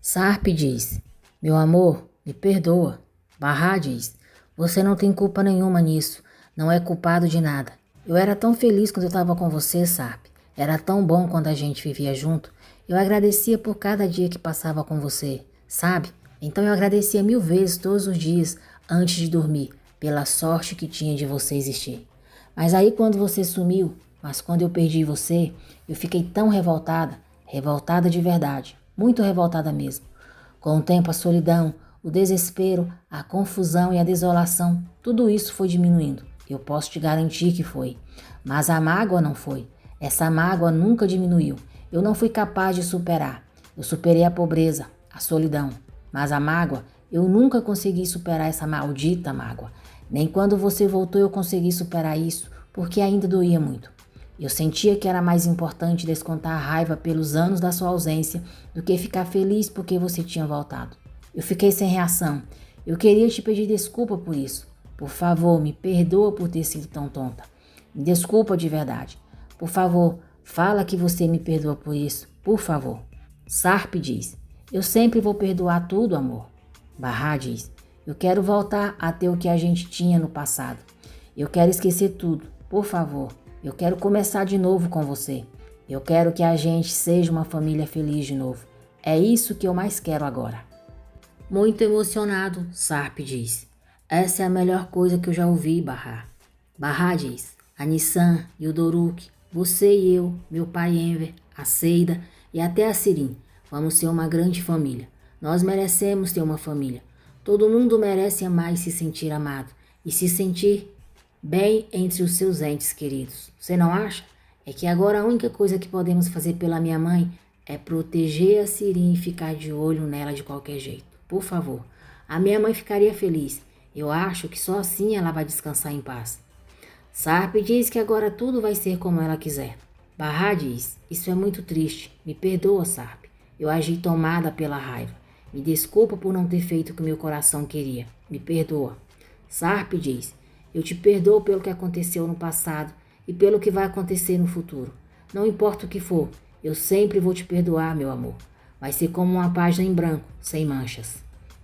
Sarp diz: meu amor, me perdoa. Barra diz: você não tem culpa nenhuma nisso, não é culpado de nada. Eu era tão feliz quando eu estava com você, Sarp. Era tão bom quando a gente vivia junto. Eu agradecia por cada dia que passava com você, sabe? Então eu agradecia 1000 vezes todos os dias antes de dormir, pela sorte que tinha de você existir. Mas aí quando você sumiu, mas quando eu perdi você, eu fiquei tão revoltada, revoltada de verdade, muito revoltada mesmo. Com o tempo, a solidão, o desespero, a confusão e a desolação, tudo isso foi diminuindo. Eu posso te garantir que foi. Mas a mágoa não foi. Essa mágoa nunca diminuiu. Eu não fui capaz de superar. Eu superei a pobreza, a solidão. Mas a mágoa, eu nunca consegui superar essa maldita mágoa. Nem quando você voltou eu consegui superar isso, porque ainda doía muito. Eu sentia que era mais importante descontar a raiva pelos anos da sua ausência do que ficar feliz porque você tinha voltado. Eu fiquei sem reação. Eu queria te pedir desculpa por isso. Por favor, me perdoa por ter sido tão tonta. Me desculpa de verdade. Por favor, fala que você me perdoa por isso. Por favor. Sarp diz: eu sempre vou perdoar tudo, amor. Barra diz: eu quero voltar a ter o que a gente tinha no passado. Eu quero esquecer tudo. Por favor. Eu quero começar de novo com você. Eu quero que a gente seja uma família feliz de novo. É isso que eu mais quero agora. Muito emocionado, Sarp diz: essa é a melhor coisa que eu já ouvi, Barra. Barra diz: a Nissan e o Doruk, você e eu, meu pai Enver, a Seida e até a Sirin, vamos ser uma grande família. Nós merecemos ter uma família. Todo mundo merece amar e se sentir amado. E se sentir bem entre os seus entes queridos. Você não acha? É que agora a única coisa que podemos fazer pela minha mãe é proteger a Sirin e ficar de olho nela de qualquer jeito. Por favor. A minha mãe ficaria feliz. Eu acho que só assim ela vai descansar em paz. Sarp diz que agora tudo vai ser como ela quiser. Barra diz: isso é muito triste. Me perdoa, Sarp. Eu agi tomada pela raiva. Me desculpa por não ter feito o que meu coração queria. Me perdoa. Sarp diz: eu te perdoo pelo que aconteceu no passado e pelo que vai acontecer no futuro. Não importa o que for, eu sempre vou te perdoar, meu amor. Vai ser como uma página em branco, sem manchas.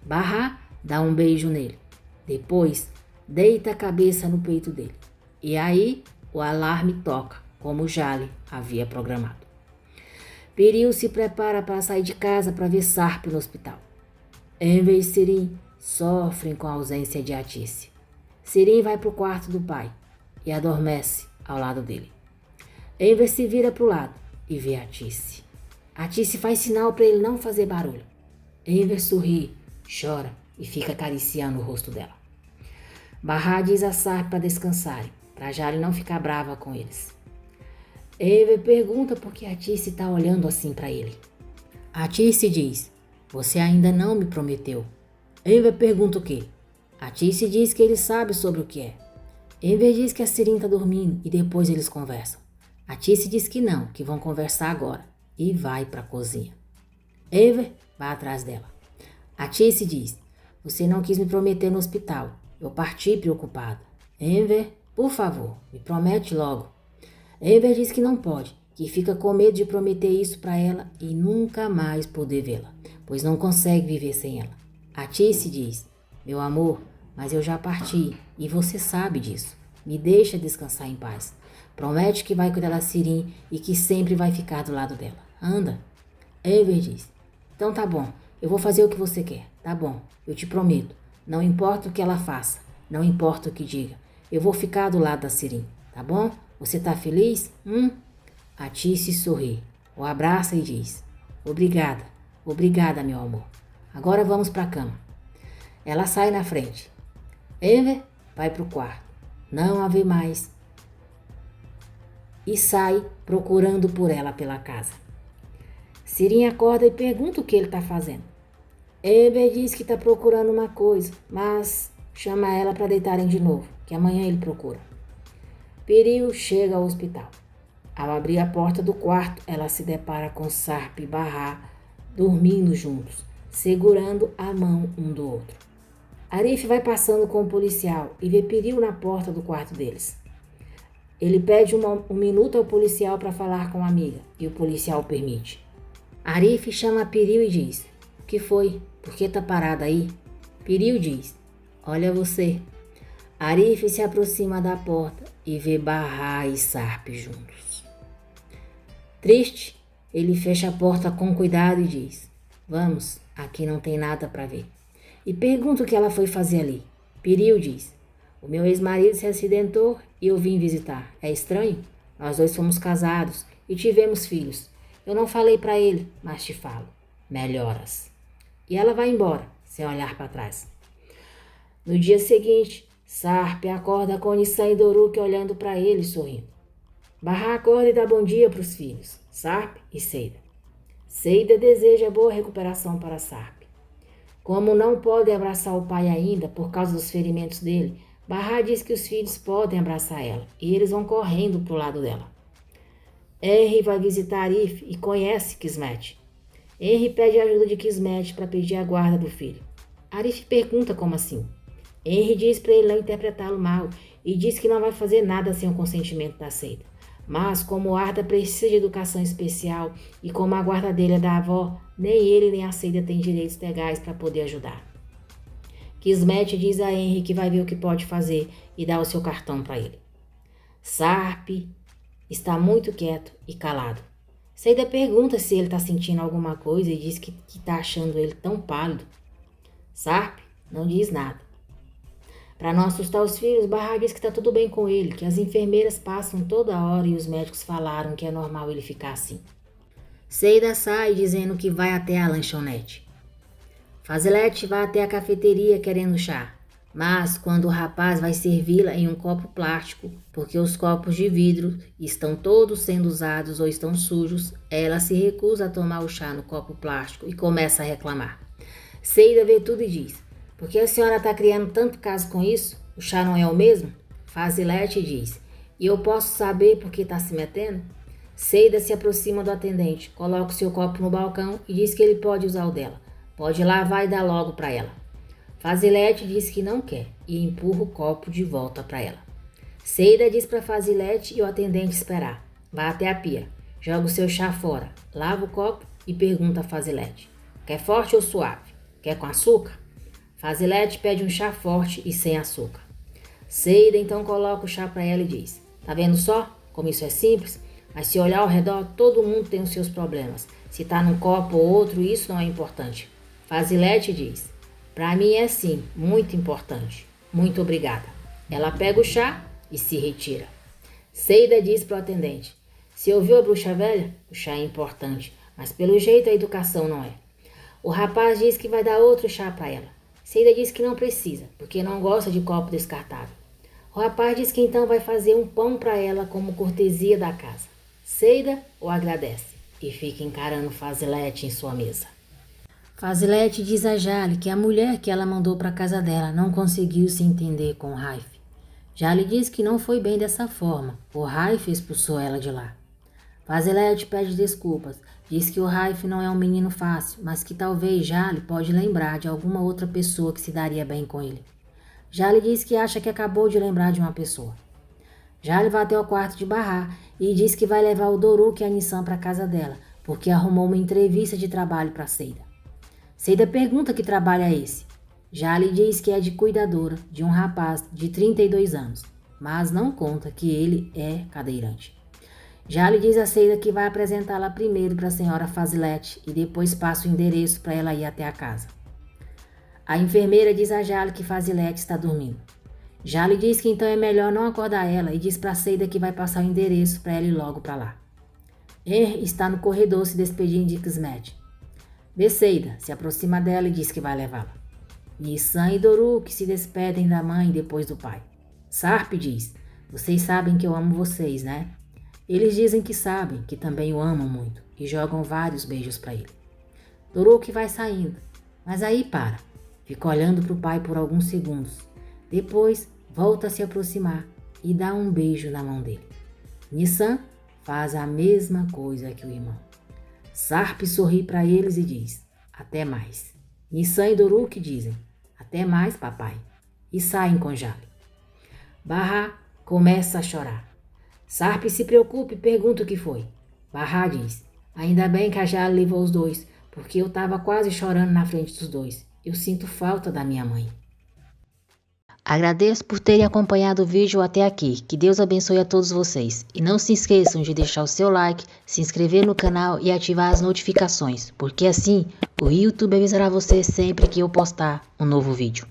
Barra dá um beijo nele. Depois, deita a cabeça no peito dele. E aí, o alarme toca, como Jale havia programado. Piril se prepara para sair de casa para ver Sarp no hospital. Enver e Sirin sofrem com a ausência de Atice. Sirin vai para o quarto do pai e adormece ao lado dele. Enver se vira para o lado e vê Atice. Atice faz sinal para ele não fazer barulho. Enver sorri, chora e fica acariciando o rosto dela. Barra diz a Sarp para descansarem, para Jale não ficar brava com eles. Enver pergunta por que Atice está olhando assim para ele. Atice diz: você ainda não me prometeu. Enver pergunta o quê? Atice diz que ele sabe sobre o que é. Enver diz que a Sirin está dormindo e depois eles conversam. Atice diz que não, que vão conversar agora e vai para a cozinha. Enver vai atrás dela. Atice diz: você não quis me prometer no hospital. Eu parti preocupada. Enver, por favor, me promete logo. Enver diz que não pode, que fica com medo de prometer isso para ela e nunca mais poder vê-la, pois não consegue viver sem ela. Atice diz: meu amor, mas eu já parti e você sabe disso. Me deixa descansar em paz. Promete que vai cuidar da Sirin e que sempre vai ficar do lado dela. Anda. Enver diz: então tá bom, eu vou fazer o que você quer. Tá bom, eu te prometo. Não importa o que ela faça, não importa o que diga. Eu vou ficar do lado da Sirin, tá bom? Você tá feliz? Atice sorri, o abraça e diz: obrigada, obrigada, meu amor. Agora vamos pra cama. Ela sai na frente. Enver vai pro quarto. Não a vê mais. E sai procurando por ela pela casa. Sirin acorda e pergunta o que ele está fazendo. Enver diz que está procurando uma coisa, mas chama ela para deitarem de novo, que amanhã ele procura. Piril chega ao hospital. Ao abrir a porta do quarto, ela se depara com Sarp e Barra dormindo juntos, segurando a mão um do outro. Arif vai passando com o policial e vê Piril na porta do quarto deles. Ele pede um minuto ao policial para falar com a amiga e o policial permite. Arif chama Piril e diz: o que foi? Por que tá parada aí? Piriu diz: olha você. Arif se aproxima da porta e vê Barra e Sarp juntos. Triste, ele fecha a porta com cuidado e diz: vamos, aqui não tem nada para ver. E pergunta o que ela foi fazer ali. Piriu diz: o meu ex-marido se acidentou e eu vim visitar. É estranho? Nós dois fomos casados e tivemos filhos. Eu não falei para ele, mas te falo. Melhoras. E ela vai embora, sem olhar para trás. No dia seguinte, Sarp acorda com Nissan e Doruk olhando para ele sorrindo. Barra acorda e dá bom dia para os filhos, Sarp e Seida. Seida deseja boa recuperação para Sarp. Como não pode abraçar o pai ainda por causa dos ferimentos dele, Barra diz que os filhos podem abraçar ela e eles vão correndo para o lado dela. Henry vai visitar Arif e conhece Kismet. Henry pede a ajuda de Kismet para pedir a guarda do filho. Arif pergunta como assim. Henry diz para ele não interpretá-lo mal e diz que não vai fazer nada sem o consentimento da Seida. Mas como Arda precisa de educação especial e como a guarda dele é da avó, nem ele nem a Seida têm direitos legais para poder ajudar. Kismet diz a Henry que vai ver o que pode fazer e dá o seu cartão para ele. Sarp está muito quieto e calado. Seida pergunta se ele está sentindo alguma coisa e diz que está achando ele tão pálido. Sarp não diz nada. Para não assustar os filhos, Barra diz que está tudo bem com ele, que as enfermeiras passam toda hora e os médicos falaram que é normal ele ficar assim. Seida sai dizendo que vai até a lanchonete. Fazilete vai até a cafeteria querendo chá, mas quando o rapaz vai servi-la em um copo plástico, porque os copos de vidro estão todos sendo usados ou estão sujos, ela se recusa a tomar o chá no copo plástico e começa a reclamar. Seida vê tudo e diz: por que a senhora está criando tanto caso com isso? O chá não é o mesmo? Fazilete diz: e eu posso saber por que está se metendo? Seida se aproxima do atendente, coloca o seu copo no balcão e diz que ele pode usar o dela. Pode lavar e dar logo para ela. Fazilete diz que não quer e empurra o copo de volta para ela. Seida diz para Fazilete e o atendente esperar. Vá até a pia, joga o seu chá fora, lava o copo e pergunta a Fazilete: quer forte ou suave? Quer com açúcar? Fazilete pede um chá forte e sem açúcar. Seida então coloca o chá para ela e diz: tá vendo só como isso é simples? Mas se olhar ao redor, todo mundo tem os seus problemas. Se tá num copo ou outro, isso não é importante. Fazilete diz: para mim é sim, muito importante. Muito obrigada. Ela pega o chá e se retira. Seida diz para o atendente: se ouviu a bruxa velha? O chá é importante, mas pelo jeito a educação não é. O rapaz diz que vai dar outro chá para ela. Seida diz que não precisa, porque não gosta de copo descartável. O rapaz diz que então vai fazer um pão para ela como cortesia da casa. Seida o agradece e fica encarando Fazilete em sua mesa. Fazilete diz a Jale que a mulher que ela mandou para casa dela não conseguiu se entender com o Raif. Jale diz que não foi bem dessa forma, o Raif expulsou ela de lá. Fazilete pede desculpas, diz que o Raif não é um menino fácil, mas que talvez Jale pode lembrar de alguma outra pessoa que se daria bem com ele. Jale diz que acha que acabou de lembrar de uma pessoa. Jale vai até o quarto de Barra e diz que vai levar o Doruk e a Nissan para casa dela, porque arrumou uma entrevista de trabalho para Seida. Seida pergunta que trabalho é esse. Jale diz que é de cuidadora de um rapaz de 32 anos, mas não conta que ele é cadeirante. Jale diz a Seida que vai apresentá-la primeiro para a senhora Fazilete e depois passa o endereço para ela ir até a casa. A enfermeira diz a Jale que Fazilete está dormindo. Jale diz que então é melhor não acordar ela e diz para Seida que vai passar o endereço para ela ir logo para lá. Henry está no corredor se despedindo de Kismet. Vê Seida, se aproxima dela e diz que vai levá-la. Nissan e Doruk se despedem da mãe depois do pai. Sarp diz: vocês sabem que eu amo vocês, né? Eles dizem que sabem, que também o amam muito e jogam vários beijos para ele. Doruk vai saindo, mas aí para. Fica olhando para o pai por alguns segundos. Depois volta a se aproximar e dá um beijo na mão dele. Nissan faz a mesma coisa que o irmão. Sarp sorri para eles e diz: até mais. Nissan e Doruk dizem: até mais, papai, e saem com Jale. Barra começa a chorar. Sarp se preocupa e pergunta o que foi. Barra diz: ainda bem que a Jale levou os dois, porque eu estava quase chorando na frente dos dois. Eu sinto falta da minha mãe. Agradeço por terem acompanhado o vídeo até aqui. Que Deus abençoe a todos vocês. E não se esqueçam de deixar o seu like, se inscrever no canal e ativar as notificações, porque assim o YouTube avisará você sempre que eu postar um novo vídeo.